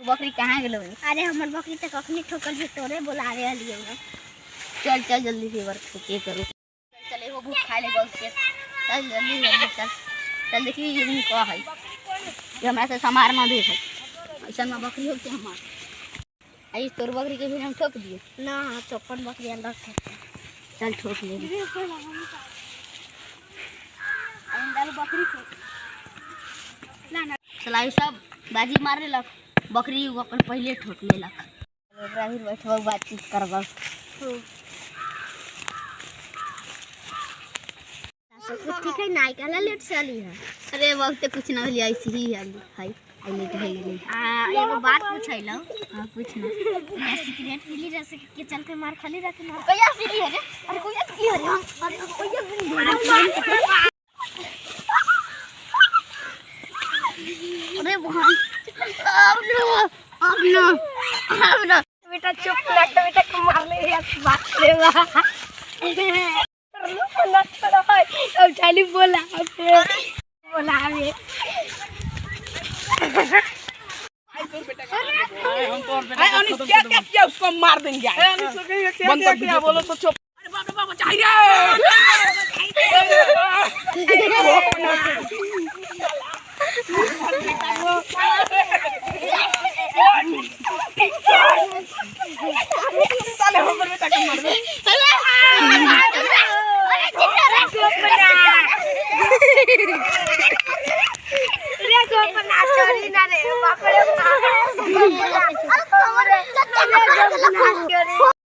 बकरी कहाँ गेलो? अरे हमर बकरी तक अखनी ठोकल भी तोरे बुला रे हलियो ना। चल चल जल्दी से वर्क के करो। चल एगो भूख खा ले बहुत के। चल जल्दी जल्दी चल। चल देखी ये भी का है। ये हमरा से समार ना दे है। ऐसा में बकरी हो के हमार। आई तोर बकरी के भी हम ठोक दिए। ना चौपन बकरी अंदर ठोक। चल ठोक ले। अंदर बकरी को ना ना चलाई सब बाजी मार लेलक। बकरी अपन पहले ठोक लेलक। ओकरा फिर बैठबो बातचीत करबो। ठीक है नाई काला लेट से आली है। अरे बहुत कुछ ना होली ऐसी ही आली हाय आई लेट है गेली। एगो बात पूछै लो। हां पूछ ना। मैं सिगरेट पीली जैसे के चलते मार खाली रहती मार कहिया पीली है रे? अरे कहिया पीली है रे? अरे कहिया पीली है? अरे भाई अब ना बेटा चुप लट बेटा को मार ले यार बात रे वाह बोला थोड़ा है अब चाली बोला हमें हम तो अनिस क्या किया उसको मार देंगे अनिस बंद कर दिया बोलो तो चुप अरे बाप रे बाप चाहिए साले हम पर बेटा को मार दे रे को बना चोरी ना रे बाप रे